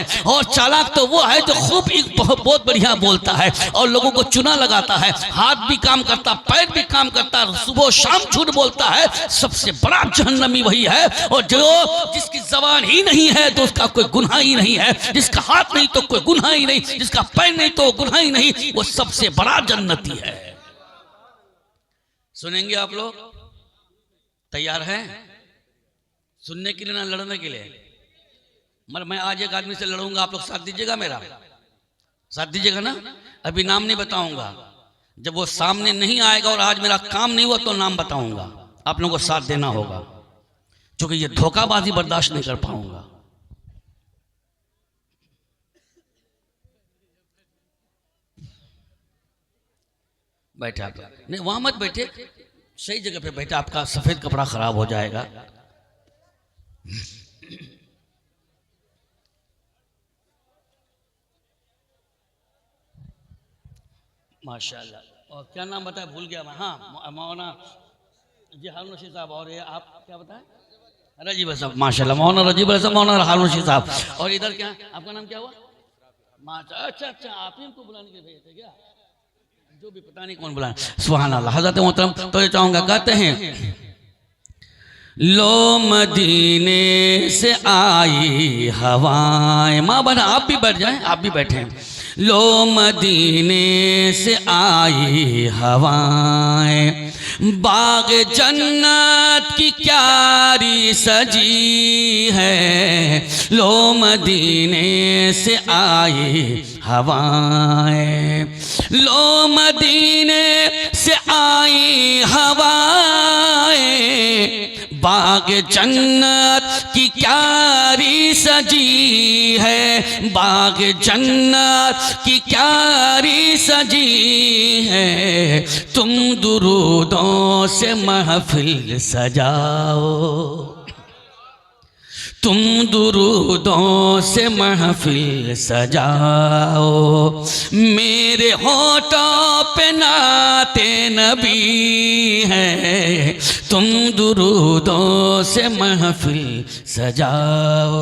है। और चालाक तो वो है जो खूब एक बहुत बढ़िया बोलता है और लोगों को चुना लगाता है, हाथ भी काम करता, पैर भी काम करता, सुबह शाम झूठ बोलता है। सबसे बड़ा जहन्नमी वही है। और जो जिसकी जबान ही नहीं है तो उसका कोई गुनाह ही नहीं है, जिसका हाथ नहीं तो कोई गुनाह ही नहीं, जिसका पैर नहीं तो गुनाह ही नहीं, वो सबसे बड़ा जन्नती है। सुनेंगे आप लोग? तैयार हैं सुनने के लिए ना लड़ने के लिए? मगर मैं आज एक आदमी से लड़ूंगा, आप लोग साथ दीजिएगा, मेरा साथ दीजिएगा ना? अभी नाम नहीं बताऊंगा, जब वो सामने नहीं आएगा और आज मेरा काम नहीं हुआ तो नाम बताऊंगा। आप लोगों को साथ देना होगा, क्योंकि ये धोखाबाजी बर्दाश्त नहीं कर पाऊंगा। बैठे आप नहीं, वहां मत बैठे, सही जगह पे बैठे, आपका सफेद कपड़ा खराब हो जाएगा। माशाल्लाह। और क्या नाम बताया, भूल गया मैं। हाँ, मौलाना जी हारून रशीद साहब। और ये आप क्या बताएं? रजीब साहब। माशाल्लाह, मौलाना रजीब साहब, मौलाना हारून रशीद साहब। और इधर क्या, आपका नाम क्या हुआ? अच्छा अच्छा, आप ही को बुलाने के भेजे थे क्या? जो भी पता नहीं कौन बुलाए। सुभान अल्लाह। हज़रत मोहतरम तो ये चाहूंगा, कहते हैं लो मदीने से आई हवाएं। माँ बना आप भी बैठ जाएं, आप भी बैठे। लो मदीने से आई हवाएं, बाग जन्नत की क्यारी सजी है। लो मदीने से आई हवाएं, लो मदीने से आई हवाएं, बाग जन्नत की क्यारी सजी है। बाग जन्नत की क्यारी सजी है। तुम दुरूदों से महफिल सजाओ, तुम दुरूदों से महफिल सजाओ। मेरे होठों पे नाते नबी है, तुम दुरूदों से महफिल सजाओ।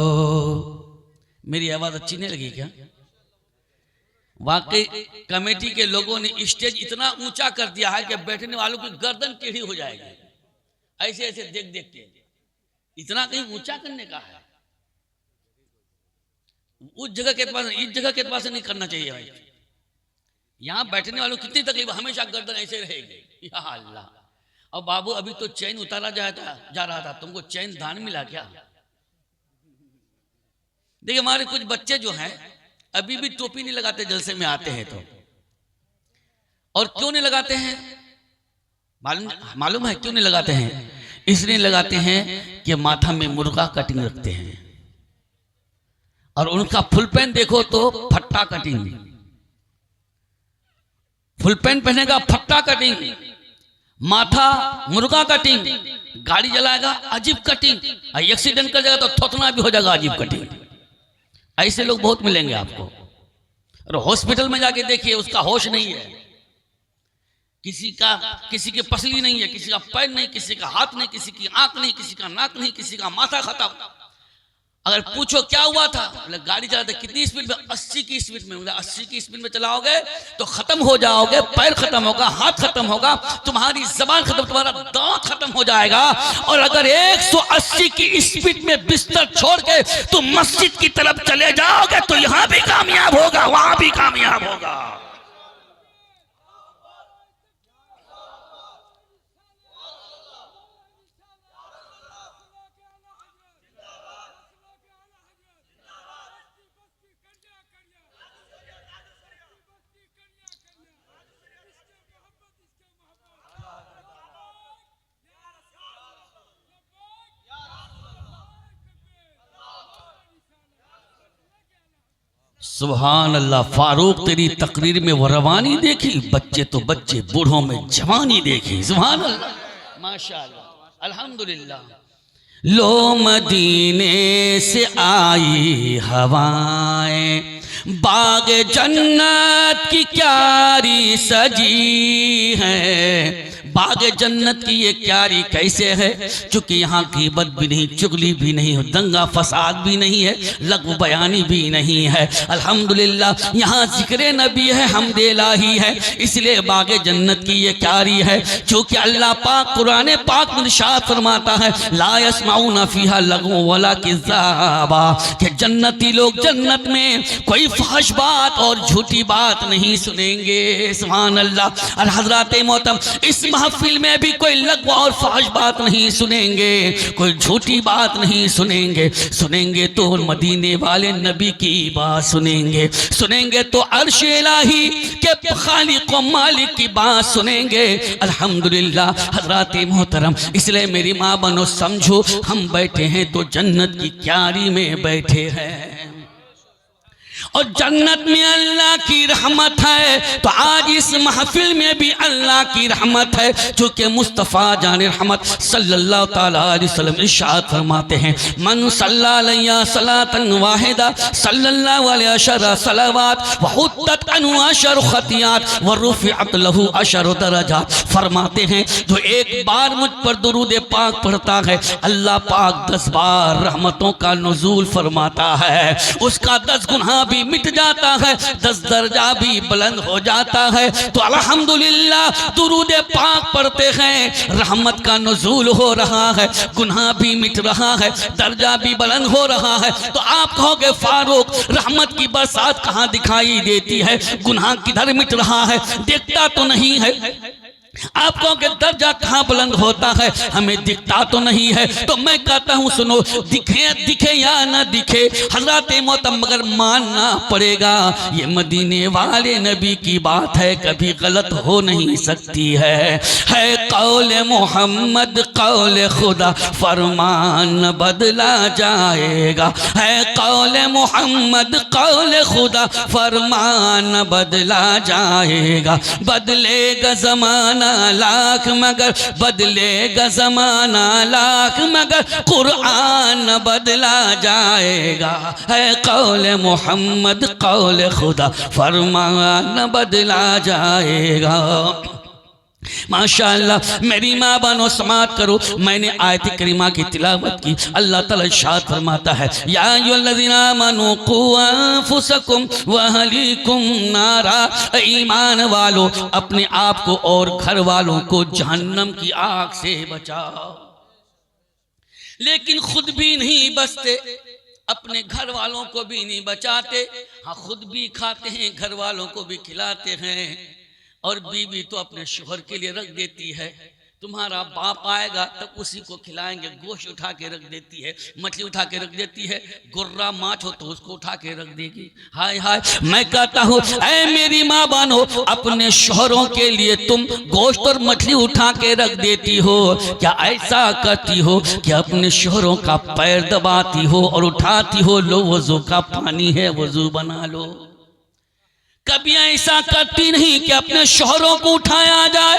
मेरी आवाज़ अच्छी नहीं लगी क्या? वाकई कमेटी के लोगों ने स्टेज इतना ऊंचा कर दिया है कि बैठने वालों की गर्दन टेढ़ी हो जाएगी, ऐसे ऐसे देख देख के। इतना कहीं ऊंचा करने का है? उस जगह के पास, इस जगह के पास नहीं करना चाहिए भाई। यहां बैठने वालों कितनी तकलीफ, हमेशा गर्दन ऐसे रहेगी। या अल्लाह। और बाबू अभी तो चैन उतारा जा रहा था, तुमको चैन दान मिला क्या? देखिए हमारे कुछ बच्चे जो हैं अभी भी टोपी नहीं लगाते, जलसे में आते हैं तो। और क्यों नहीं लगाते हैं मालूम है क्यों नहीं लगाते हैं? इसलिए लगाते हैं कि माथा में मुर्गा कटिंग रखते हैं, और उनका फुल पैंट देखो तो फट्टा कटिंग। फुल पैंट पहनेगा फट्टा कटिंग, माथा मुर्गा कटिंग, गाड़ी जलाएगा अजीब कटिंग, एक्सीडेंट कर जाएगा तो थोथना भी हो जाएगा अजीब कटिंग। ऐसे लोग बहुत मिलेंगे आपको। और हॉस्पिटल में जाके देखिए, उसका होश नहीं है, किसी की पसली नहीं है, किसी का पैर नहीं, किसी का हाथ नहीं, किसी की आंख नहीं, किसी का नाक नहीं, किसी का माथा खत्म। अगर पूछो क्या हुआ था, बोले गाड़ी चलाते कितनी स्पीड में? 80 की स्पीड में। बोले 80 की स्पीड में चलाओगे तो खत्म हो जाओगे, पैर खत्म होगा, हाथ खत्म होगा, तुम्हारी जबान खत्म, तुम्हारा दांत खत्म हो जाएगा। और अगर 180 की स्पीड में बिस्तर छोड़ के तुम मस्जिद की तरफ चले जाओगे तो यहां भी कामयाब होगा, वहां भी कामयाब होगा। सुभान अल्लाह। फारूक तेरी तकरीर में वो रवानी देखी, बच्चे तो बच्चे, बूढ़ों में जवानी देखी। सुभान अल्लाह, माशाअल्लाह, अल्हम्दुलिल्लाह। लो मदीने से आई हवाएं, बाग जन्नत की क्यारी सजी है। बागे जन्नत की ये क्यारी कैसे है, चूंकि यहाँ ग़ीबत भी नहीं, चुगली भी नहीं, दंगा फसाद भी नहीं है, लग़्व बयानी भी नहीं है। अल्हम्दुलिल्लाह यहाँ ज़िक्र नबी है, हमद इलाही है, इसलिए बागे जन्नत की ये क्यारी है। चूँकि अल्लाह पाक कुरान पाक में इरशाद फरमाता है, ला यस्माऊना फ़ीहा लग़्वन वला किज़्ज़ाबा, कि जन्नती लोग जन्नत में कोई फहश बात और झूठी बात नहीं सुनेंगे। सुभान अल्लाह। और हज़रात मोहतरम इस महफिल में भी कोई लग़्व और फहश बात नहीं सुनेंगे, कोई झूठी बात नहीं सुनेंगे। सुनेंगे तो मदीने वाले नबी की बात सुनेंगे, सुनेंगे तो अर्श इलाही के खालिक व मालिक की बात सुनेंगे। अल्हम्दुलिल्लाह हज़रात मोहतरम, इसलिए मेरी माँ बनो समझो, हम बैठे हैं तो जन्नत की क्यारी में बैठे हैं और जन्नत में अल्लाह की रहमत है। तो आज इस महफिल में भी अल्लाह की रहमत है, चूँकि मुस्तफ़ा जान रहमत सल्लल्लाहु ताला अलैहि वसल्लम इरशाद फरमाते हैं, मन सल्ला अलैया सलातन वाहिदा सल्लल्लाहु अलैहि अशर सलावात व हुत्तत अनु अशर खतियात व रुफ़िअत लहू अशर दरजात। फरमाते हैं जो एक बार मुझ पर दुरूद पाक पढ़ता है, अल्लाह पाक 10 बार रहमतों का नुज़ूल फरमाता है, उसका 10 गुनाह भी मिट जाता है, 10 दर्जा भी बुलंद हो जाता है। तो अल्हम्दुलिल्लाह दुरूद पाक पढ़ते हैं, रहमत का नुज़ूल हो रहा है, गुनाह भी मिट रहा है, दर्जा भी बुलंद हो रहा है। तो आप कहोगे फारूक रहमत की बरसात कहाँ दिखाई देती है, गुनाह किधर मिट रहा है, देखता तो नहीं है। आप कहोगे दर्जा कहाँ बुलंद होता है, हमें दिखता तो नहीं है। तो मैं कहता हूँ सुनो, दिखे या ना दिखे हज़रत मोहतरम, मगर मानना पड़ेगा ये मदीने वाले नबी की बात है, कभी गलत हो नहीं सकती है कौल मोहम्मद कौल खुदा फरमान बदला जाएगा, है कौल मोहम्मद कौल खुदा फरमान बदला जाएगा। बदलेगा ज़माना लाख मगर बदलेगा ज़माना लाख मगर कुरान बदला जाएगा, है कौल मोहम्मद कौल खुदा फरमान बदला जाएगा। माशाअल्लाह मेरी माँ बनो समात करो, मैंने आयत करीमा की तिलावत की। अल्लाह ताला इरशाद फरमाता है, या अय्युहल्लज़ीना आमनू क़ू अनफुसकुम व अहलीकुम नारा, ईमान वालो अपने आप को और घर वालों को जहन्नम की आग से बचाओ। लेकिन खुद भी नहीं बचते, अपने घर वालों को भी नहीं बचाते, हाँ खुद भी खाते हैं, घर वालों को भी खिलाते हैं, और बीवी तो अपने शोहर के लिए रख देती है। तुम्हारा बाप आएगा तब उसी को खिलाएंगे, गोश्त उठा के रख देती है, मछली उठा के रख देती है, गुर्रा माछ हो तो उसको उठा के रख देगी। हाय हाय मैं कहता हूँ ऐ मेरी माँ बनो, अपने शोहरों के लिए तुम गोश्त और मछली उठा के रख देती हो, क्या ऐसा करती हो कि अपने शोहरों का पैर दबाती हो और उठाती हो, लो वजू का पानी है वजू बना लो। कभी ऐसा करती नहीं कि अपने शोहरों को उठाया जाए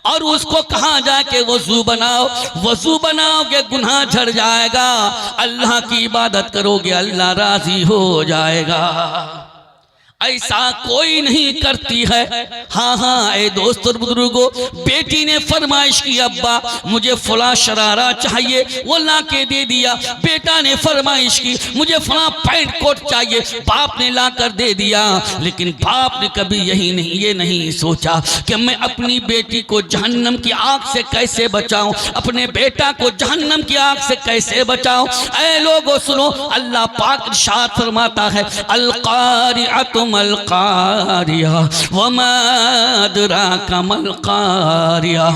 और उसको कहा जाए कि वजू बनाओ। वजू बनाओगे गुनाह झड़ जाएगा, अल्लाह की इबादत करोगे अल्लाह राजी हो जाएगा। ऐसा कोई नहीं करती है। हाँ हाँ ए दोस्त और बुजुर्गों, बेटी ने फरमाइश की अब्बा मुझे फला शरारा चाहिए, वो ला के दे दिया। बेटा ने फरमाइश की मुझे फला पैंट कोट चाहिए, बाप ने ला कर दे दिया। लेकिन बाप ने कभी ये नहीं सोचा कि मैं अपनी बेटी को जहन्नम की आग से कैसे बचाऊं, अपने बेटा को जहन्नम की आग से कैसे बचाऊं। ऐ लोगों सुनो, अल्लाह पाक इरशाद फरमाता है, अल कारिअतु मल कारिया वमा अदराका मल कारिया।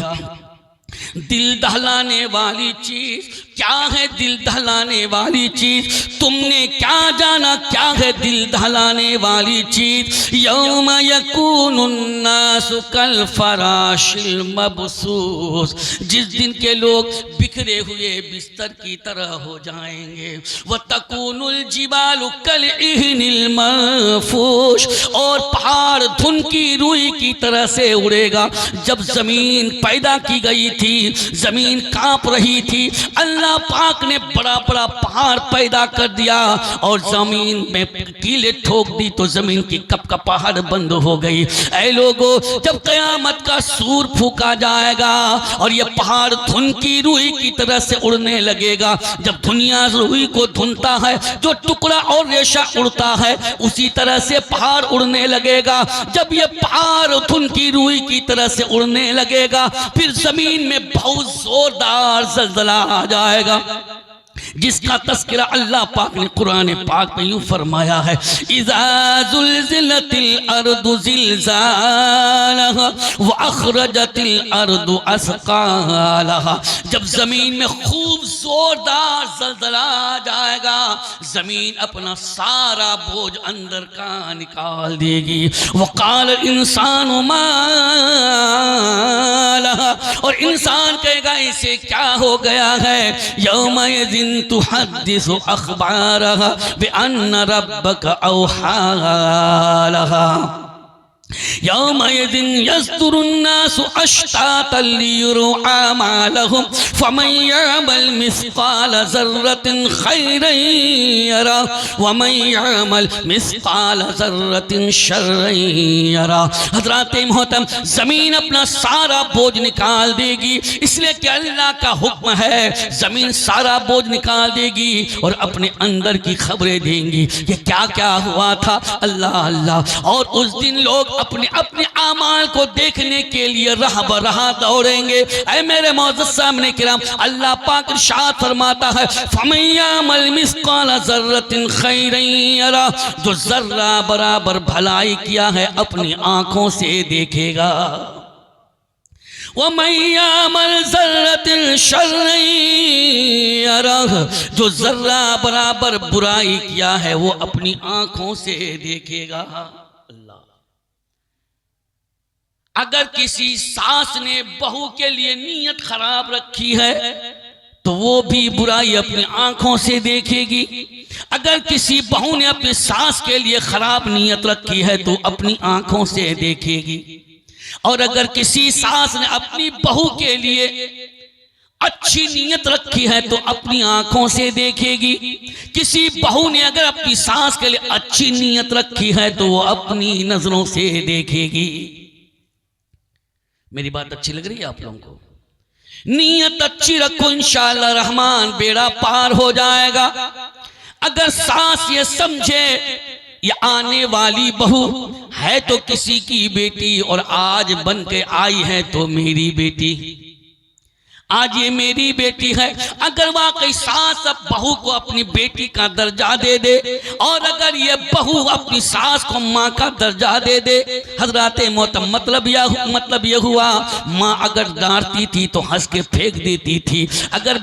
दिल दहलाने वाली चीज क्या है? दिल दहलाने वाली चीज तुमने क्या जाना क्या है दिल दहलाने वाली चीज? यौम यकूनुन्नासु कल फराशिल मबसूस, जिस दिन के लोग बिखरे हुए बिस्तर की तरह हो जाएंगे। व तकूनुल जिबालु कल इहनिल मनफूश, और पहाड़ धुन की रुई की तरह से उड़ेगा। जब जमीन पैदा की गई थी, जमीन कांप रही थी, अल्लाह अल्लाह पाक ने बड़ा बड़ा पहाड़ पैदा कर दिया और जमीन में कीले ठोक दी तो जमीन की कपकपाहट बंद हो गई। ऐ लोगों, जब कयामत का सूर फूका जाएगा और ये पहाड़ धुन की रूई की तरह से उड़ने लगेगा, जब दुनिया रूई को धुनता है, जो टुकड़ा और रेशा उड़ता है, उसी तरह से पहाड़ उड़ने लगेगा। जब ये पहाड़ धुन की रूई की तरह से उड़ने लगेगा, फिर जमीन में बहुत जोरदार ज़लज़ला आ जाएगा, जिसका तस्करा अल्लाह पाक ने कुरान पाक में यूं फरमाया है, इज़ा ज़ुल्ज़िलतिल अर्दु ज़िल्ज़ालहा व अख़रजतिल अर्दु अस्क़ालहा। जब जमीन में खूब जोरदार ज़लज़ला आ जाएगा, जमीन अपना सारा बोझ अंदर का निकाल देगी। वक़ाल इंसानु मा लहा, और इंसान कहेगा इसे क्या हो गया है। यौमइज़िन तुहद्दिसु अख़बारहा बिअन्न रब्बका औहा लहा। यौमइज़िन यस्दुरुन्नासु अश्तातन लियुरौ आमालहुम फमन यअमल मिस्क़ाल ज़र्रतिन खैरन यरा वमन यअमल मिस्क़ाल ज़र्रतिन शर्रन यरा। हज़रात मोहतरम, ज़मीन अपना सारा बोझ निकाल देगी, इसलिए कि अल्लाह का हुक्म है। ज़मीन सारा बोझ निकाल देगी और अपने अंदर की खबरें देंगी, ये क्या क्या हुआ था, अल्लाह अल्लाह। और उस दिन लोग अपने अपने आमाल को देखने के लिए राह बराह दौड़ेंगे। ऐ मेरे मौजूद सामने किराम, अल्लाह पाक इरशाद फरमाता है, फमन यअमल मिस्क़ाल ज़र्रतिन खैरन यरा, जो जर्रा बराबर भलाई किया है अपनी आंखों से देखेगा। वमन यअमल ज़र्रतिन शर्रन यरा, जो जर्रा बराबर बुराई किया है वो अपनी आंखों से देखेगा। अगर किसी सास ने बहू के लिए नीयत खराब रखी है तो वो भी बुराई अपनी आंखों से देखेगी। अगर किसी बहू ने अपने सास के लिए खराब नीयत रखी है तो अपनी आंखों से देखेगी। और अगर किसी सास ने अपनी बहू के लिए अच्छी नीयत रखी है तो अपनी आंखों से देखेगी। किसी बहू ने अगर अपनी सास के लिए अच्छी नीयत रखी है तो वो अपनी नजरों से देखेगी। मेरी बात अच्छी लग रही है आप लोगों को? नीयत अच्छी रखो, इंशाअल्लाह रहमान बेड़ा पार हो जाएगा। अगर सास ये समझे ये आने वाली बहू है तो किसी की बेटी और आज बन के आई है तो मेरी बेटी, आज ये मेरी बेटी है। अगर वाकई सास अब बहू को अपनी बेटी का दर्जा दे दे और अगर ये बहू अपनी सास को माँ का दर्जा दे दे, हजरात मोहतरम, मतलब ये हुआ, माँ अगर डांटती थी तो हंस के फेंक देती थी। अगर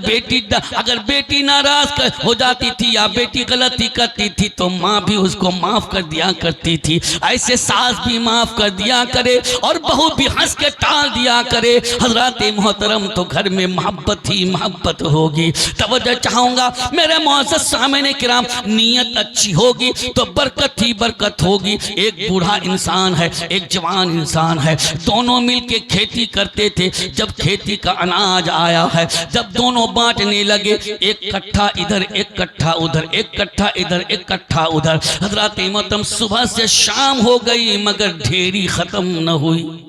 बेटी नाराज हो जाती थी या बेटी गलती करती थी तो माँ भी उसको माफ कर दिया करती थी। ऐसे सास भी माफ कर दिया करे और बहू भी हंस के टाल दिया करे। हजरात मोहतरम, तो घर में मोहब्बत ही मोहब्बत होगी। तवज्जो चाहूंगा मेरे मुअज़्ज़ज़ सामने किराम, नीयत अच्छी होगी तो बरकत ही बरकत होगी। एक बूढ़ा इंसान है, एक जवान इंसान है, दोनों मिलके खेती करते थे। जब खेती का अनाज आया है, जब दोनों बांटने लगे, एक कट्ठा इधर एक कट्ठा उधर, एक कट्ठा इधर एक कट्ठा उधर। हज़रात मोहतरम, सुबह से शाम हो गई मगर ढेरी खत्म न हुई।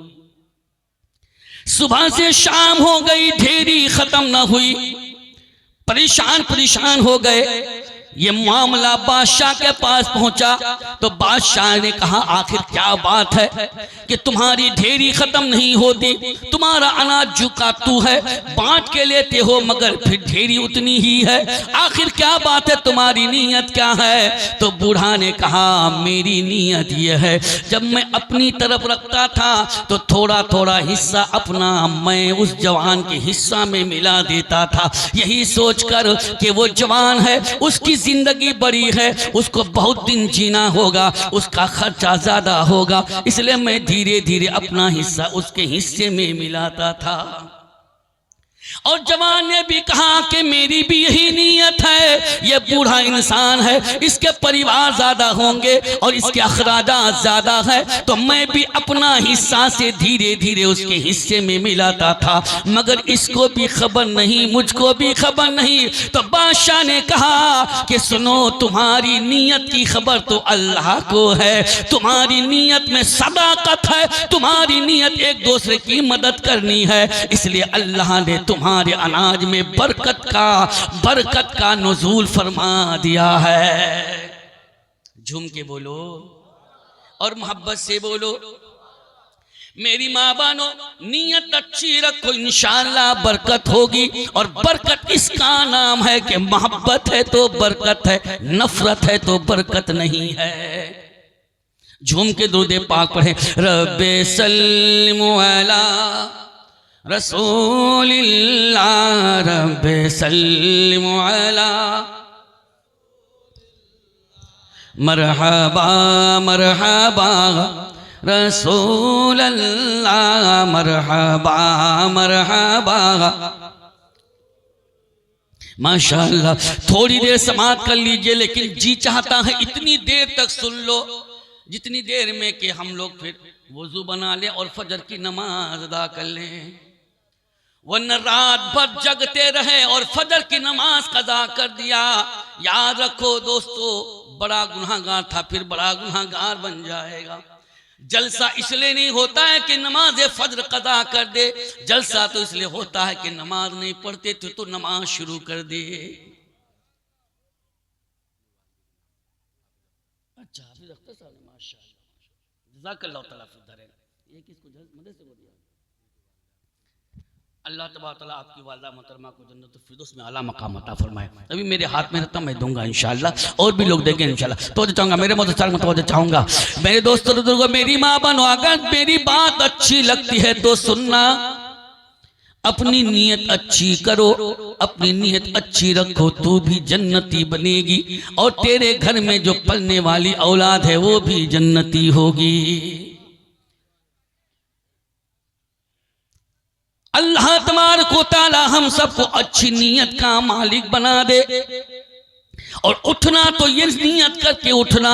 सुबह से शाम हो गई, ढेरी खत्म न हुई। परेशान हो गए। ये मामला बादशाह के पास पहुंचा तो बादशाह ने कहा, आखिर क्या बात है कि तुम्हारी ढेरी खत्म नहीं होती, तुम्हारा अनाज जुका तू है, बांट के लेते हो मगर फिर ढेरी उतनी ही है, आखिर क्या बात है, तुम्हारी नीयत क्या है? तो बूढ़ा ने कहा, मेरी नीयत यह है, जब मैं अपनी तरफ रखता था तो थोड़ा थोड़ा हिस्सा अपना मैं उस जवान के हिस्सा में मिला देता था, यही सोचकर कि वो जवान है, उसकी जिंदगी बड़ी है, उसको बहुत दिन जीना होगा, उसका खर्चा ज्यादा होगा, इसलिए मैं धीरे धीरे अपना हिस्सा उसके हिस्से में मिलाता था। और जवान ने भी कहा कि मेरी भी यही नीयत है, ये बूढ़ा इंसान है, इसके परिवार ज्यादा होंगे और इसके अखराजात ज्यादा है, तो मैं भी अपना हिस्सा से धीरे धीरे उसके हिस्से में मिलाता था, मगर इसको भी खबर नहीं, मुझको भी खबर नहीं। तो बादशाह ने कहा कि सुनो, तुम्हारी नीयत की खबर तो अल्लाह को है, तुम्हारी नीयत में सदाकत है, तुम्हारी नीयत एक दूसरे की मदद करनी है, इसलिए अल्लाह ने तुम्हारे अनाज में बरकत का नुज़ूल फरमा दिया है। झूम के बोलो और मोहब्बत से बोलो। मेरी माँ बानो, नीयत अच्छी रखो, इंशाअल्लाह बरकत होगी। और बरकत इसका नाम है कि मोहब्बत है तो बरकत है, नफरत है तो बरकत नहीं है। झूम के दुरूद पाक पढ़े। रब्बे सल्लिमु अला रसूलिल्लाह, रब्बे सल्लिमु अला मरहबा मरहबा रसूल अल्लाह, मरहबा मरहबा। माशाअल्लाह, थोड़ी देर समाप्त कर लीजिए, लेकिन जी चाहता है इतनी देर तक सुन लो जितनी देर में कि हम लोग फिर वजू बना लें और फजर की नमाज अदा कर लें, वरना रात भर जगते रहे और फजर की नमाज कज़ा कर दिया। याद रखो दोस्तों, बड़ा गुनहगार था फिर बड़ा गुनहगार बन जाएगा। जलसा इसलिए नहीं होता है कि नमाज फजर कज़ा कर दे, जलसा तो इसलिए होता है कि नमाज नहीं पढ़ते थे तो नमाज शुरू कर दे। अच्छा, हाफिज़ अख्तर साहब ने माशाअल्लाह, जज़ाकल्लाह तआला फिद्दारैन, ये किसको मदरसे को दिया? अल्लाह तबारक तआला आपकी वालिदा मोहतरमा को जन्नतुल फिरदौस में आला मकाम अता फरमाए। अभी मेरे हाथ में रहता मैं दूंगा इंशाअल्लाह, और भी लोग देंगे इंशाअल्लाह। तो चाहूँगा मेरे मोहतरम तो चाहूँगा मेरे दोस्तों बुजुर्गों, मेरी माँ बनो, अगर मेरी बात अच्छी लगती है तो सुनना, अपनी नीयत अच्छी करो, अपनी नीयत अच्छी रखो, तू भी जन्नती बनेगी और तेरे घर में जो पलने वाली औलाद है वो भी जन्नती होगी। अल्लाह तबारक व तआला हम सबको अच्छी नीयत का मालिक बना दे। और उठना तो ये नीयत करके उठना,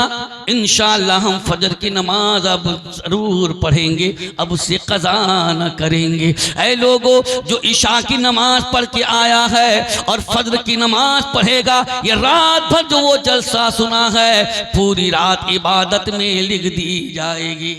इंशाअल्लाह हम फजर की नमाज अब जरूर पढ़ेंगे, अब उससे कज़ा न करेंगे। ऐ लोगों, जो इशा की नमाज पढ़ के आया है और फजर की नमाज पढ़ेगा, ये रात भर जो वो जलसा सुना है पूरी रात इबादत में लिख दी जाएगी।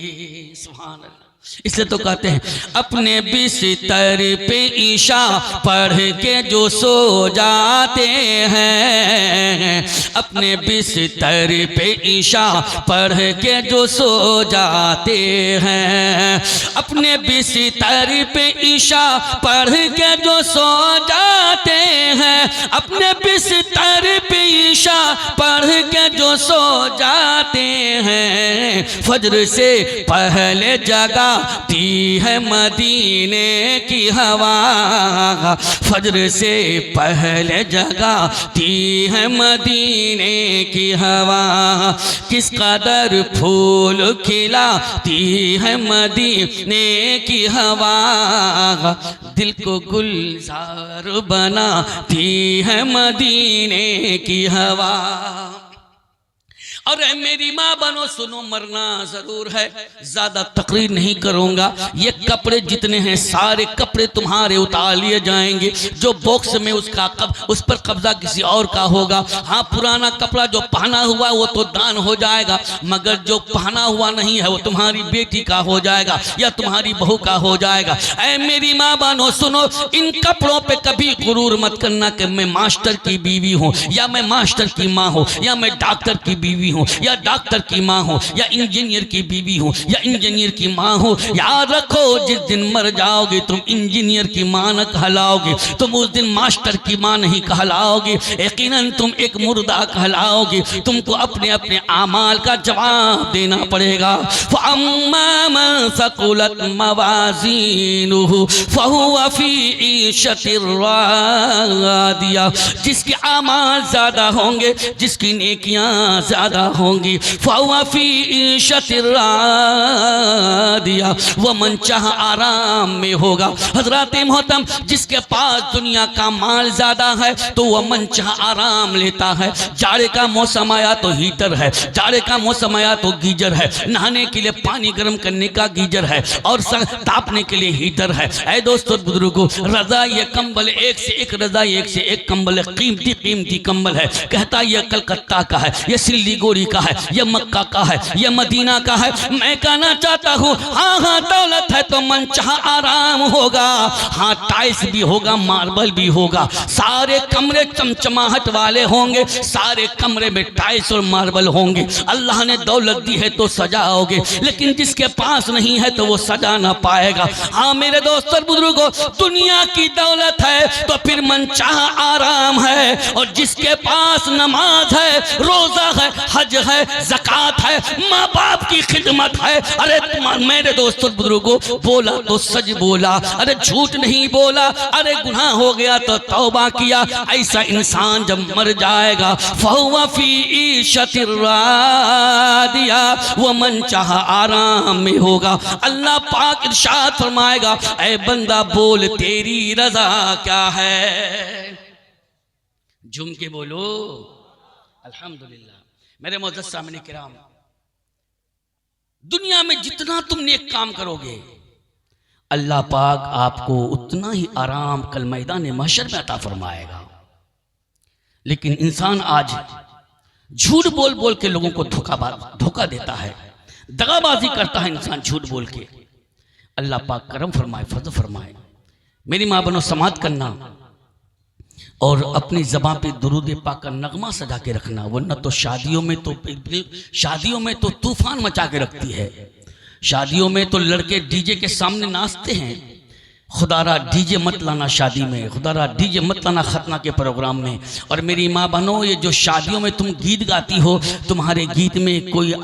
सुभान अल्लाह। इसलिए तो कहते हैं अपने बिस्तर पे ईशा पढ़ के जो सो जाते हैं, अपने बिस्तर पे ईशा पढ़ के जो सो जाते हैं, अपने बिस्तर पे ईशा पढ़ के जो सो जाते हैं, अपने बिस्तर पे ईशा पढ़ के जो सो जाते हैं, फजर से पहले जगा ती है मदीने की हवा, फजर से पहले जगा ती है मदीने की हवा, किस कदर फूल खिलाती है मदीने की हवा, दिल को गुलजार बनाती है मदीने की हवा। और मेरी माँ बनो, सुनो, मरना जरूर है, ज्यादा तकरीर नहीं करूंगा। ये कपड़े जितने हैं सारे कपड़े तुम्हारे उतार लिए जाएंगे, जो बॉक्स में उसका उस पर कब्जा किसी और का होगा। हाँ, पुराना कपड़ा जो पहना हुआ वो तो दान हो जाएगा, मगर जो पहना हुआ नहीं है वो तुम्हारी बेटी का हो जाएगा या तुम्हारी बहू का हो जाएगा। ऐ मेरी माँ बनो सुनो, इन कपड़ों पे कभी गुरूर मत करना कि मैं मास्टर की बीवी हूँ या मैं मास्टर की माँ हूँ या मैं डॉक्टर की बीवी हूँ या डॉक्टर की माँ हो या इंजीनियर की बीवी हो या इंजीनियर की माँ हो। याद रखो, जिस दिन मर जाओगे तुम इंजीनियर की माँ न कहलाओगे, तुम उस दिन मास्टर की माँ नहीं कहलाओगे, यकीनन तुम एक मुर्दा कहलाओगे। तुमको अपने अपने आमाल का जवाब देना पड़ेगा। फअम्मा मन सकुलत मवाज़ीनुहु फहुव फी ईशतिर रादिया, जिसके आमाल ज्यादा होंगे, जिसकी नेकियां ज्यादा होंगी। फहुवा फी ईशतिर रादिया, वो मन चाह आराम में होगा। हजरत मोहतरम, जिसके पास दुनिया का माल ज्यादा है तो वह मन चाह आराम लेता है। जाड़े का मौसम आया तो हीटर है, जाड़े का मौसम आया तो गीजर है, नहाने के लिए पानी गर्म करने का गीजर है और तापने के लिए हीटर है। ऐ दोस्तों बुजुर्गों, रजा ये कंबल एक से एक रजा, एक से एक कंबल, कीमती कीमती कंबल है। कहता ये कलकत्ता का है, ये सिल्लीगुड़ी का है, ये मक्का का है, ये मदीना का है। मैं कहना चाहता हूँ, हाँ हाँ दौलत है तो मन चाह आराम होगा। हाँ टाइल्स भी होगा, मार्बल भी होगा, सारे कमरे चमचमाहट वाले होंगे, सारे कमरे में टाइल्स और मार्बल होंगे। अल्लाह ने दौलत दी है तो सजाओगे, लेकिन जिसके पास नहीं है तो वो सजा ना पाएगा। हाँ मेरे दोस्त और बुजुर्गों, दुनिया की दौलत है तो फिर मन चाह आराम है, और जिसके पास नमाज है, रोजा है, हज है, ज़कात है, माँ बाप की खिदमत है, अरे मेरे दोस्त और बुजुर्गों, बोला तो सच बोला, अरे झूठ नहीं बोला, अरे गुनाह हो गया तो तौबा किया, ऐसा इंसान जब मर जाएगा, फहुवा फी ईशतिर रादिया, वो मन चाह आराम में होगा। अल्लाह पाक इरशाद फरमाएगा, ऐ बंदा बोल तेरी रजा क्या है। झूम के बोलो अल्हम्दुलिल्लाह। मेरे मोअज़्ज़ज़ सामने किराम, दुनिया में जितना तुम नेक काम करोगे, अल्लाह पाक आपको उतना ही आराम कल मैदान महशर में अता फरमाएगा। लेकिन इंसान आज झूठ बोल बोल के लोगों को धोखा देता है, दगाबाजी करता है इंसान झूठ बोल के। अल्लाह पाक करम फरमाए, फज़ल फरमाए। मेरी माँ बनो, समात करना और अपनी ज़बान पे दुरूद पाक का नगमा सजा के रखना, वरना तो शादियों में तो तूफान मचा के रखती है। शादियों में तो लड़के डीजे के सामने नाचते हैं। खुदारा डीजे मत लाना शादी में, खुदारा डीजे मत लाना खतना के प्रोग्राम में। और मेरी माँ बहनों, ये जो शादियों में तुम गीत गाती हो, तुम्हारे गीत में कोई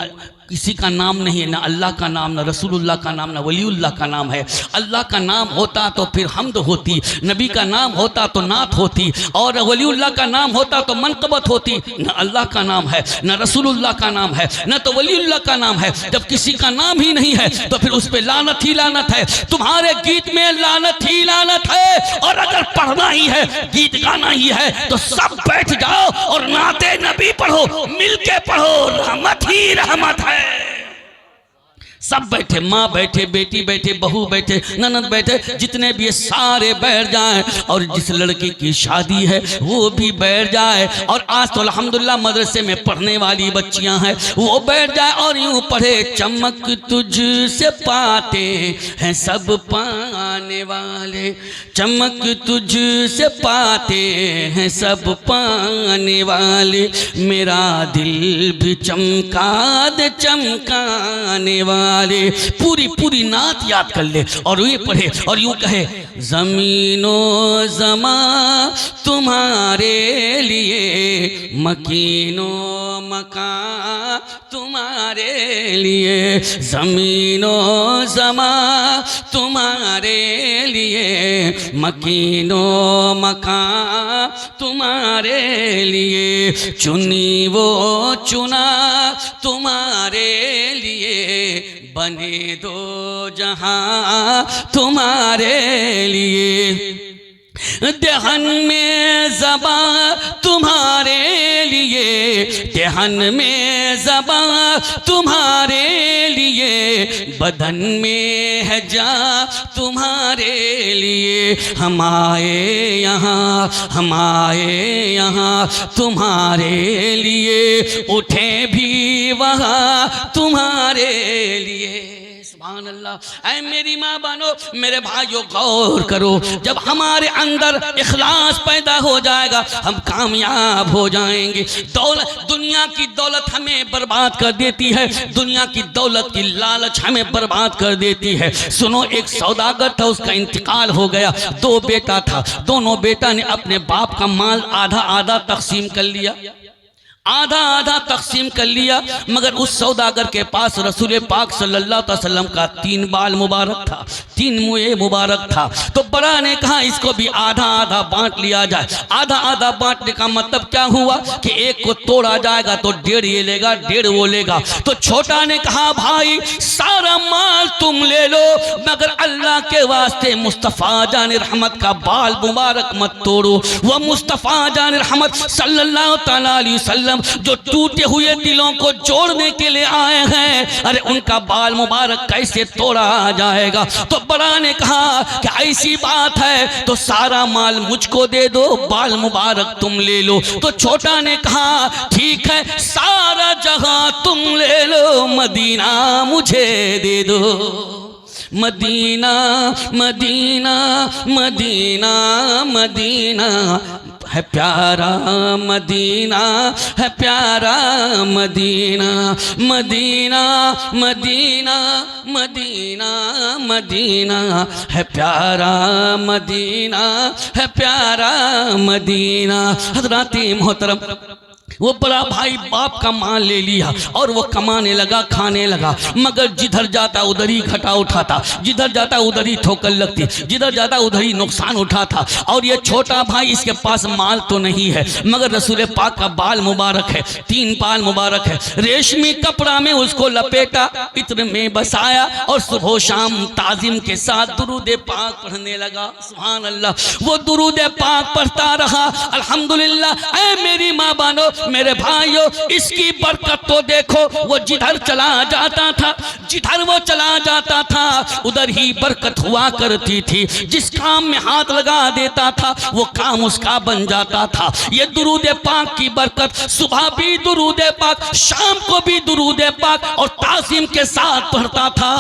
किसी का नाम नहीं है, ना अल्लाह का नाम, ना रसूलुल्लाह का नाम, ना वलीउल्लाह का नाम है। अल्लाह का नाम होता तो फिर हम्द होती, नबी का नाम होता तो नात होती, और वलीउल्लाह का नाम होता तो मनक़बत होती। ना अल्लाह का नाम है, ना रसूलुल्लाह का नाम है, ना तो वलीउल्लाह का नाम है। जब किसी का नाम ही नहीं है तो फिर उस पर लानत ही लानत है। तुम्हारे गीत में लानत ही लानत है। और अगर पढ़ना ही है, गीत गाना ही है, तो सब बैठ जाओ और नाते नबी पढ़ो, मिलके पढ़ो, रहमत ही रहमत है। सब बैठे, माँ बैठे, बेटी बैठे, बहू बैठे, ननद बैठे, जितने भी सारे बैठ जाएं, और जिस लड़की की शादी है वो भी बैठ जाए। और आज तो अल्हम्दुलिल्लाह मदरसे में पढ़ने वाली बच्चियां हैं, वो बैठ जाए और यूं पढ़े, चमक तुझसे पाते हैं सब पाने वाले, चमक तुझसे पाते हैं सब पाने वाले, मेरा दिल भी चमका दे चमकाने वाले। पूरी पूरी नात याद कर ले और ये पढ़े और यूं कहे, ज़मीनो ज़मा तुम्हारे लिए, मकीनो मका तुम्हारे लिए, ज़मीनो ज़मा तुम्हारे लिए, मकीनो मका तुम्हारे लिए, चुनी वो चुना तुम्हारे लिए, बने दो जहां तुम्हारे लिए, देहन में ज़बा तुम्हारे लिए, देहन में ज़बा तुम्हारे लिए, बदन में है जा तुम्हारे लिए, हम आए यहाँ, हम आए यहाँ तुम्हारे लिए, उठे भी वहाँ तुम्हारे लिए। सुभान अल्लाह। ऐ मेरी माँ बहनों, मेरे भाइयों, गौर करो, जब हमारे अंदर इखलास पैदा हो जाएगा हम कामयाब हो जाएंगे। दौलत, दुनिया की दौलत हमें बर्बाद कर देती है, दुनिया की दौलत की लालच हमें बर्बाद कर देती है। सुनो, एक सौदागर था, उसका इंतकाल हो गया, 2 बेटा था, दोनों बेटा ने अपने बाप का माल आधा आधा तकसीम कर लिया। आधा आधा तकसीम कर लिया, मगर उस सौदागर के पास रसूल पाक सल्लल्लाहु अलैहि वसल्लम का 3 बाल मुबारक था, 3 मुँह मुबारक था। तो बड़ा ने कहा इसको भी आधा आधा बांट लिया जाए। आधा आधा बांटने का मतलब क्या हुआ कि एक को तोड़ा जाएगा तो 1.5 ये लेगा, 1.5 वो लेगा। तो छोटा ने कहा भाई सारा माल तुम ले लो, मगर अल्लाह के वास्ते मुस्तफ़ा जान रहमत का बाल मुबारक मत तोड़ो। वह मुस्तफ़ा जान रहमत सल्लल्लाहु अलैहि वसल्लम जो टूटे हुए दिलों को जोड़ने के लिए आए हैं, अरे उनका बाल मुबारक कैसे तोड़ा जाएगा। तो बड़ा ने कहा कि ऐसी बात है तो सारा माल मुझको दे दो, बाल मुबारक तुम ले लो। तो छोटा ने कहा ठीक है सारा जहां तुम ले लो, मदीना मुझे दे दो। मदीना मदीना मदीना मदीना है प्यारा, मदीना है प्यारा, Medina Medina Medina Medina Medina है प्यारा, मदीना है प्यारा मदीना। हज़रात मोहतरम वो बड़ा भाई बाप का माल ले लिया और वो कमाने लगा, खाने लगा, मगर जिधर जाता उधर ही घटा उठाता, जिधर जाता उधर ही ठोकर लगती, जिधर जाता उधर ही नुकसान उठाता। और ये छोटा भाई इसके पास माल तो नहीं है, मगर रसूल पाक का बाल मुबारक है, 3 बाल मुबारक है। रेशमी कपड़ा में उसको लपेटा, इत्र में बसाया और सुबह शाम ताजिम के साथ दुरूद पाक पढ़ने लगा। सुभान अल्लाह। वो दुरूद पाक पढ़ता रहा। अल्हम्दुलिल्लाह। ऐ मेरी माँ बानो, मेरे भाइयों, इसकी बरकत तो देखो। वो जिधर चला जाता था, जिधर वो चला जाता था उधर ही बरकत हुआ करती थी। जिस काम में हाथ लगा देता था वो काम उसका बन जाता था। ये दुरूद पाक की बरकत, सुबह भी दुरूद पाक, शाम को भी दुरूद पाक और ताज़ीम के साथ पढ़ता था।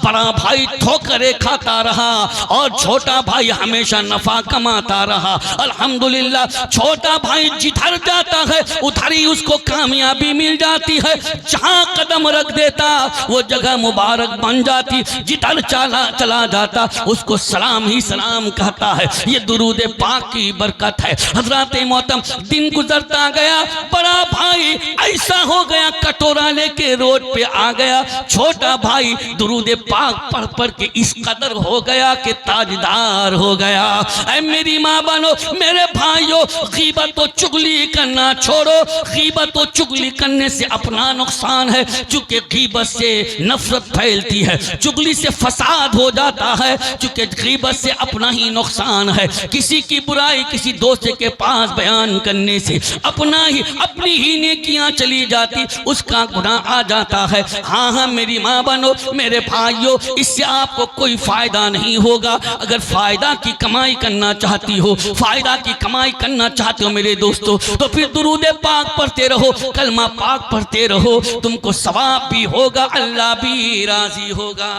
बड़ा भाई ठोकरे खाता रहा और छोटा भाई हमेशा नफा कमाता रहा। अल्हम्दुलिल्लाह। छोटा भाई जिधर जाता है उधर ही उसको कामयाबी मिल जाती है। जहां कदम रख देता वो जगह मुबारक बन जाती। जिधर चला जाता उसको सलाम ही सलाम कहता है। ये दुरूद पाक की बरकत है। हजरत मोहतरम, दिन गुजरता गया, बड़ा भाई ऐसा हो गया कटोरा लेके रोड पे आ गया। छोटा भाई दुरूद पाक पढ़ पढ़ के इस कदर हो गया कि ताजदार हो गया। ऐ मेरी माँ बनो, मेरे भाइयों, गीबत और चुगली करना छोड़ो। गीबत और चुगली करने से अपना नुकसान है, चूंकि गीबत से नफरत फैलती है, चुगली से फसाद हो जाता है, चूंकि गीबत से अपना ही नुकसान है। किसी की बुराई किसी दोस्त के पास बयान करने से अपनी ही नेकियां चली जाती, उसका गुनाह आ जाता है। हाँ हाँ मेरी माँ बनो, मेरे भाइयों, इससे आपको कोई फायदा नहीं होगा। अगर फायदा की कमाई करना चाहती हो, फायदा की कमाई करना चाहते हो मेरे दोस्तों, तो फिर दुरूद पाक पढ़ते रहो, कलमा पाक पढ़ते रहो, तुमको सवाब भी होगा, अल्लाह भी राजी होगा।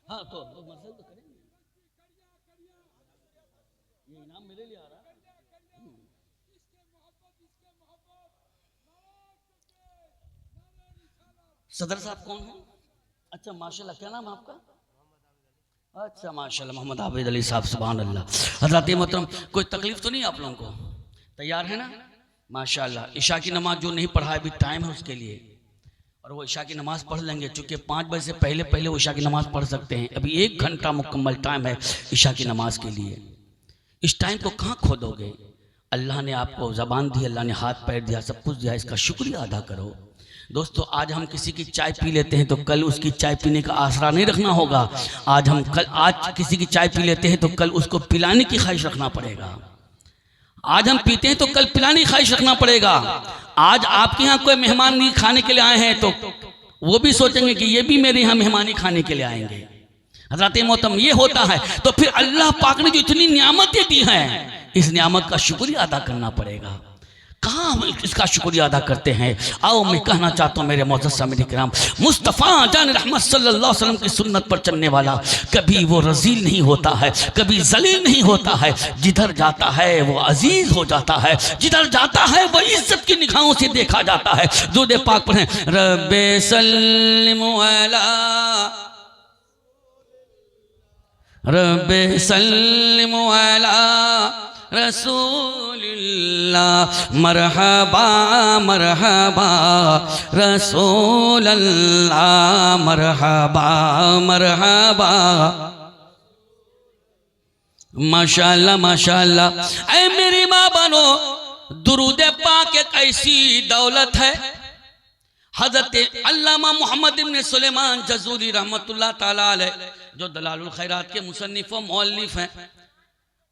हाँ तो मसला तो करेंगे, ये इनाम मेरे लिए आ रहा है। सदर साहब कौन है? अच्छा माशाल्लाह, क्या नाम है आपका? अच्छा माशाल्लाह, मोहम्मद आबिद अली साहब। सुभान अल्लाह। हज़रत मोहतरम, कोई तकलीफ तो नहीं आप लोगों को? तैयार है ना? माशाल्लाह। इशा की नमाज जो नहीं पढ़ा है, अभी टाइम है उसके लिए, और वो इशा की नमाज पढ़ लेंगे। चूँकि 5 बजे से पहले पहले वो इशा की नमाज पढ़ सकते हैं। अभी 1 घंटा मुकम्मल टाइम है इशा की नमाज के लिए। इस टाइम को कहाँ खो दोगे? अल्लाह ने आपको ज़बान दी, अल्लाह ने हाथ पैर दिया, सब कुछ दिया, इसका शुक्रिया अदा करो। दोस्तों, आज हम किसी की चाय पी लेते हैं तो कल उसकी चाय पीने का आसरा नहीं रखना होगा। आज किसी की चाय पी लेते हैं तो कल उसको पिलाने की ख्वाहिश रखना पड़ेगा। आज हम पीते हैं तो कल पिलाने की ख्वाहिश रखना पड़ेगा। आज आपके यहाँ कोई मेहमान नहीं खाने के लिए आए हैं तो वो भी सोचेंगे कि ये भी मेरे यहाँ मेहमानी खाने के लिए आएंगे। हज़रत मोहतरम, ये होता है। तो फिर अल्लाह पाक ने जो इतनी नियामतें दी हैं, इस नियामत का शुक्रिया अदा करना पड़ेगा। कहाँ हम इसका शुक्रिया अदा करते हैं। आओ मैं कहना चाहता हूँ मेरे मोअज़्ज़ज़ सामईन किराम, मुस्तफ़ा जान रहमत सल्लल्लाहु अलैहि वसल्लम की सुन्नत पर चलने वाला कभी वो रज़ील नहीं होता है, कभी ज़लील नहीं होता है। जिधर जाता है वो अजीज़ हो जाता है, जिधर जाता है वो इज्जत की निगाहों से देखा जाता है। दुरूद पाक पढ़ें, रब्बे सल्लिमु अला रब्बे सल्लिमु अला रसूलिल्लाह, मरहबा मरहबा रसूलल्लाह, मरहबा मरहबा। माशाअल्लाह माशाअल्लाह। ऐ मेरी माँ बनो, दुरूद पाक एक ऐसी दौलत है। हजरत अल्लामा मोहम्मद इब्न सुलेमान जज़ूरी रहमतुल्लाह ताला अलैह, जो दलालुल खैरात के मुसन्निफ व मुअल्लिफ हैं,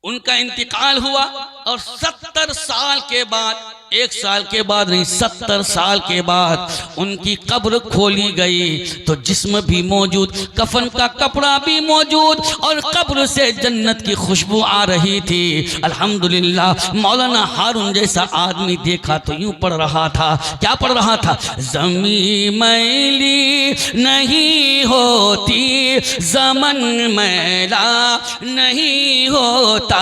उनका इंतकाल हुआ और 70 साल के बाद, 1 साल के बाद नहीं, 70 साल के बाद उनकी कब्र खोली गई तो जिस्म भी मौजूद, कफन का कपड़ा भी मौजूद और कब्र से जन्नत की खुशबू आ रही थी। अल्हम्दुलिल्लाह। मौलाना हारून जैसा आदमी देखा तो यूं पढ़ रहा था, क्या पढ़ रहा था? ज़मीं मैली नहीं होती, ज़मन मैला नहीं होता,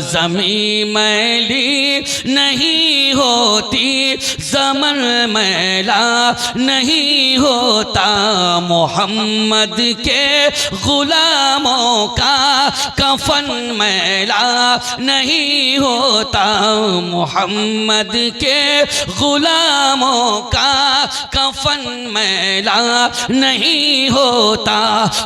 ज़मीं मैली नहीं होती, ज़मन मैला नहीं होता, मोहम्मद के गुलामों का कफन मैला नहीं होता, मोहम्मद के गुलामों का कफन मैला नहीं होता।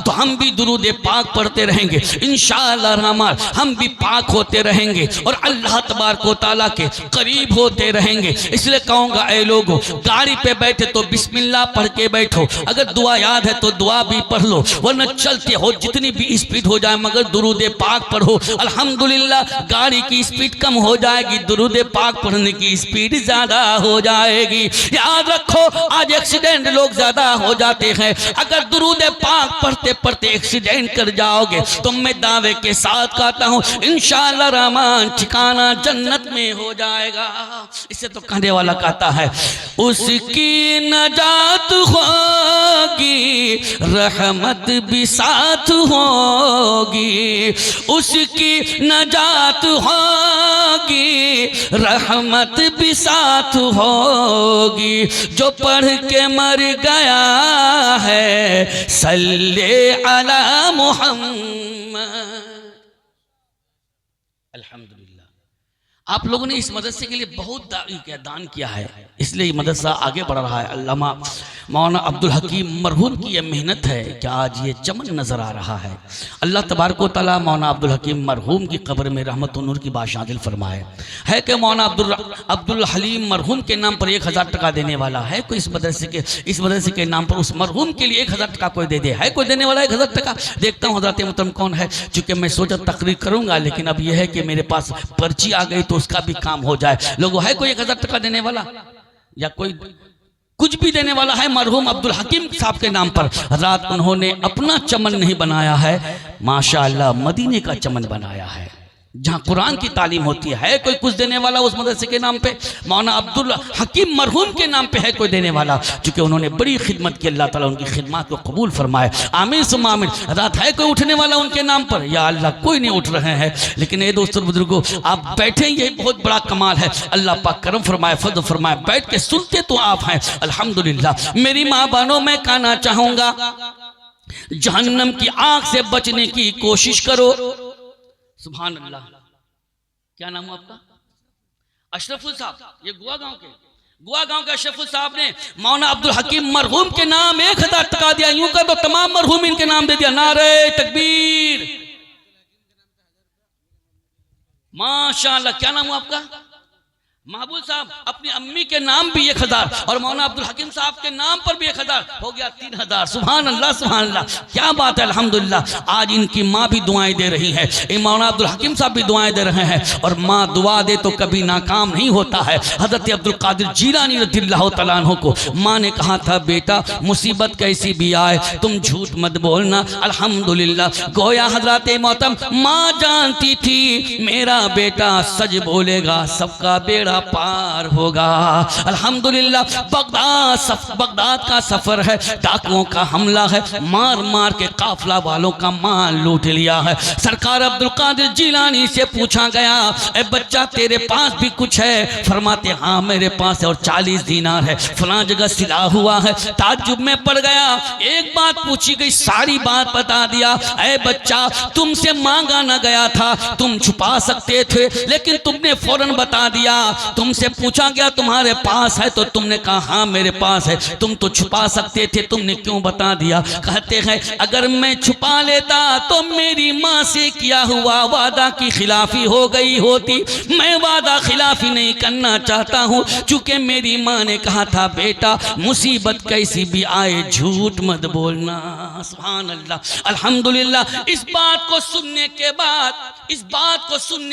तो हम भी दुरूद पाक पढ़ते रहेंगे इंशाअल्लाह रहमान, हम भी पाक होते रहेंगे और अल्लाह तबारक व तआला के करीब होते रहेंगे। इसलिए कहूँगा ऐ लोगों, गाड़ी पे बैठे तो बिस्मिल्लाह पढ़ के बैठो, अगर दुआ याद है तो दुआ भी पढ़ लो, वरना चलते हो जितनी भी स्पीड हो जाए मगर दुरूद पाक पढ़ो। अल्हम्दुलिल्लाह गाड़ी की स्पीड कम हो जाएगी, दुरूद पाक पढ़ने की स्पीड ज़्यादा हो जाएगी। याद रखो आज एक्सीडेंट लोग ज़्यादा हो जाते हैं, अगर दुरूद पाक पढ़ते पढ़ते एक्सीडेंट कर जाओगे तो मैं दावे के साथ कहता हूँ इंशाअल्लाह रहमान ठिकाना जन्नत में हो जाएगा। इसे तो कहने वाला कहता है, उसकी नजात होगी रहमत भी साथ होगी, उसकी नजात होगी रहमत भी साथ होगी, जो पढ़ के मर गया है सल्ले अला मुहम्मद। अल्हम्दुलिल्लाह। आप लोगों ने इस मदरसे के लिए बहुत दान किया है, इसलिए ये मदरसा आगे बढ़ रहा है। अल्लामा मौलाना अब्दुल हकीम मरहूम की यह मेहनत है कि आज ये चमन नज़र आ रहा है। अल्लाह तबारक व तआला मौलाना अब्दुल हकीम मरहूम की कब्र में रहमत व नूर की बादशाह दिल फरमाए। है कि मौलाना अब्दुल हलीम मरहूम के नाम पर 1000 टका देने वाला है कोई? इस मदरसे के नाम पर उस मरहूम के लिए 1000 टका कोई दे दे? है कोई देने वाला 1000 टका? देखता हूँ हज़रत मोहतरम कौन है, चूँकि मैं सोचा तकरीर करूँगा लेकिन अब यह है कि मेरे पास पर्ची आ गई तो उसका भी काम हो जाए। लोगों है कोई 1000 टका देने वाला या कोई कुछ भी देने वाला है? मरहूम अब्दुल हकीम साहब के नाम पर रात उन्होंने अपना चमन नहीं बनाया है, माशाअल्लाह मदीने का चमन बनाया है जहाँ कुरान की तालीम होती है। कोई कुछ देने वाला उस मदरसे के नाम पे? मौलाना अब्दुल हकीम मरहूम के नाम पे है कोई देने वाला? क्योंकि उन्होंने बड़ी खिदमत की, अल्लाह ताला उनकी खिदमत को कबूल फरमाए, आमीन सुम्मा आमीन। रात है कोई उठने वाला उनके नाम पर? या अल्लाह कोई नहीं उठ रहे हैं, लेकिन ये दोस्तों बुजुर्गों आप बैठे, यही बहुत बड़ा कमाल है। अल्लाह पाक करम फरमाए, फज़ल फरमाए, बैठ के सुनते तो आप हैं। अल्हम्दुलिल्लाह। मेरी माँ बहनों मैं कहना चाहूँगा, जहन्नम की आग से बचने की कोशिश करो। सुभान अल्लाह। क्या नाम है आपका? अशरफुल साहब। ये गुआ गांव के अशरफुल साहब ने मौलाना अब्दुल हकीम मरहूम के नाम 1000 टका दिया। यूं कर तो तमाम मरहूम इनके नाम दे दिया। नारे तकबीर। माशाअल्लाह। क्या नाम है आपका? महबूब साहब। अपनी अम्मी के नाम भी 1000 और मौलाना अब्दुल हकीम साहब के नाम पर भी 1000 हो गया 3000। सुभान अल्लाह सुभान अल्लाह। क्या बात है। अल्हम्दुलिल्लाह। आज इनकी माँ भी दुआएं दे रही है, मौलाना अब्दुल हकीम साहब भी दुआएं दे रहे हैं और माँ दुआ दे तो कभी नाकाम नहीं होता है। हजरत अब्दुल कादिर जीलानी रज़ियल्लाहु तआला अन्हु को माँ ने कहा था, बेटा मुसीबत कैसी भी आए तुम झूठ मत बोलना। अल्हम्दुलिल्लाह। गोया हजरत मोहतरम माँ जानती थी मेरा बेटा सच बोलेगा सबका बेड़ा पार होगा। अल्हम्दुलिल्लाह बगदाद का सफर है, डाकुओं का हमला है, मार मार के काफिला वालों का माल लूट लिया है। सरकार अब्दुल कादिर जिलानी से पूछा गया, ए बच्चा तेरे पास भी कुछ है? फरमाते हाँ मेरे पास है, और 40 दीनार है, फलां जगह सिला हुआ है। ताज्जुब में पड़ गया, एक बात पूछी गई, सारी बात बता दिया। ए बच्चा तुमसे मांगा ना गया था, तुम छुपा सकते थे लेकिन तुमने फौरन बता दिया। तुमसे पूछा गया तुम्हारे पास है तो तुमने कहा हाँ मेरे पास है। तुम तो छुपा सकते थे, तुमने क्यों बता दिया? कहते हैं अगर मैं छुपा लेता तो मेरी माँ से किया हुआ वादा की खिलाफी हो गई होती। मैं वादा खिलाफी नहीं करना चाहता हूँ, चूंकि मेरी माँ ने कहा था बेटा मुसीबत कैसी भी आए झूठ मत बोलना। सुभान अल्लाह। अल्हम्दुलिल्लाह इस बात को सुनने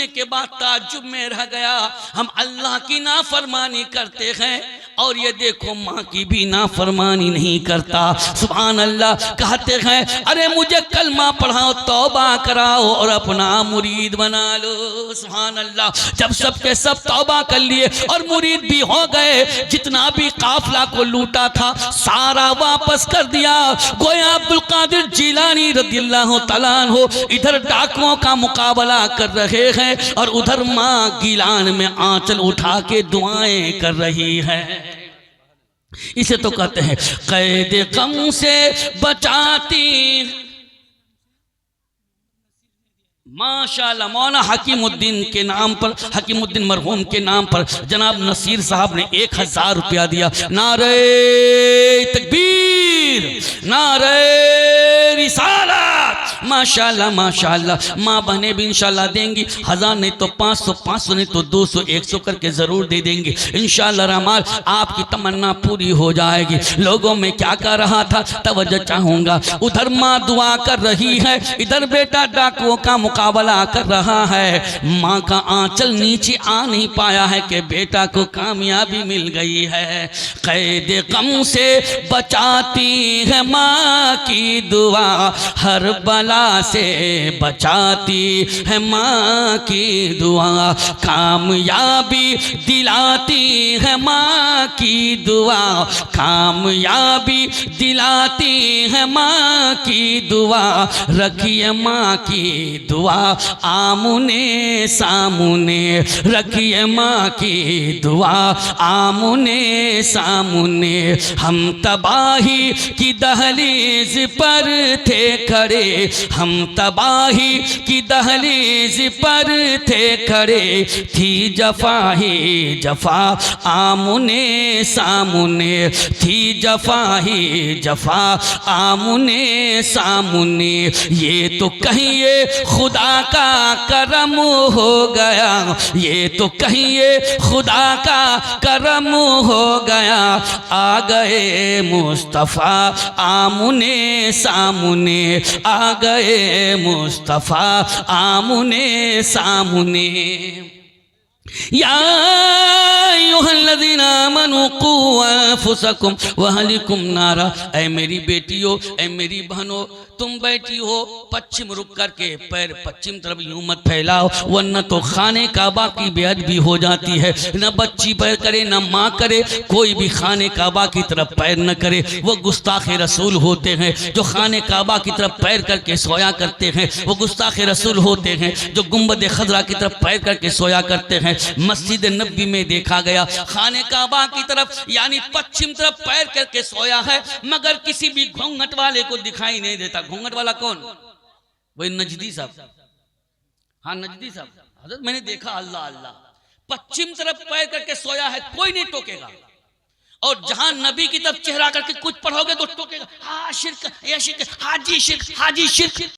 के बाद ताज्जुब में रह गया। हम अल्लाह की नाफरमानी करते हैं और ये देखो माँ की भी नाफरमानी नहीं करता। सुभान अल्लाह। कहते हैं अरे मुझे कलमा पढ़ाओ, तौबा कराओ और अपना मुरीद बना लो। सुभान अल्लाह। जब सबके सब तौबा कर लिए और मुरीद भी हो गए, जितना भी काफिला को लूटा था सारा वापस कर दिया। गोया अब्दुल कादिर जिलानी रदियल्लाहु तआला अन्हु इधर डाकुओं का मुकाबला कर रहे हैं और उधर माँ गिलान में आंचल उठा के दुआएं कर रही है। इसे तो कहते हैं कैद गम से बचाती। माशाअल्लाह। मौलाना हकीमुद्दीन के नाम पर, हकीमुद्दीन मरहूम के नाम पर जनाब नसीर साहब ने 1000 रुपया दिया। नारे तकबीर, नारे रिसालत। माशाअल्लाह माशाअल्लाह। माँ बहनें भी इंशाअल्लाह देंगी, 1000 नहीं तो 500, 500 नहीं तो 200, 100 करके जरूर दे देंगे इंशाअल्लाह रहमान। आपकी तमन्ना पूरी हो जाएगी। लोगों में क्या कर रहा था तवज्जो चाहूंगा। उधर माँ दुआ कर रही है, इधर बेटा डाकुओं का मुकाबला कर रहा है। माँ का आंचल नीचे आ नहीं पाया है कि बेटा को कामयाबी मिल गई है। कैद गम से बचाती है माँ की दुआ, हर बला से बचाती है माँ की दुआ। कामयाबी दिलाती है माँ की दुआ, कामयाबी दिलाती है माँ की दुआ। रखिए माँ की दुआ आमुने सामुने, रखिए माँ की दुआ आमुने सामुने। हम तबाही की दहलीज पर थे खड़े, हम तबाही की दहलीज पर थे खड़े। थी जफा ही जफा आमुने सामुने, थी जफा ही जफा आमुने सामुने। ये तो कहिए खुदा का करम हो गया, ये तो कहिए खुदा का करम हो गया। आ गए मुस्तफ़ा आमुने सामुने, आ गए मुस्तफ़ा आमुने सामुने। या अय्युहल्लज़ीना आमनू क़ू अनफुसकुम व अहलिकुम नारा। ऐ मेरी बेटियों, ऐ मेरी बहनों, तुम बैठी हो पश्चिम रुक करके पैर पश्चिम तरफ यूं मत फैलाओ, वरना तो खाने काबा की बेअदबी हो जाती है। न बच्ची पैर करे न माँ करे, कोई भी खाने काबा की तरफ पैर न करे। वो गुस्ताख रसूल होते हैं जो खाने काबा की तरफ पैर करके सोया करते हैं, वो गुस्ताख रसूल होते हैं जो गुंबद खजरा की तरफ पैर करके सोया करते हैं। मस्जिद नबी में देखा गया खाने काबा की तरफ यानी पश्चिम तरफ पैर करके सोया है, मगर किसी भी घूंघट वाले को दिखाई नहीं देता। घूंघट वाला कौन? वही नजदी साहब। हाँ नजदी साहब, हजरत मैंने देखा अल्लाह अल्लाह पश्चिम तरफ पैर करके सोया है, कोई नहीं टोकेगा। और जहां नबी की तरफ चेहरा करके कुछ पढ़ोगे तो टोकेगा, हाँ शिर्क, या शिर्क, हाजी शिर्क, हाजी शिर्क।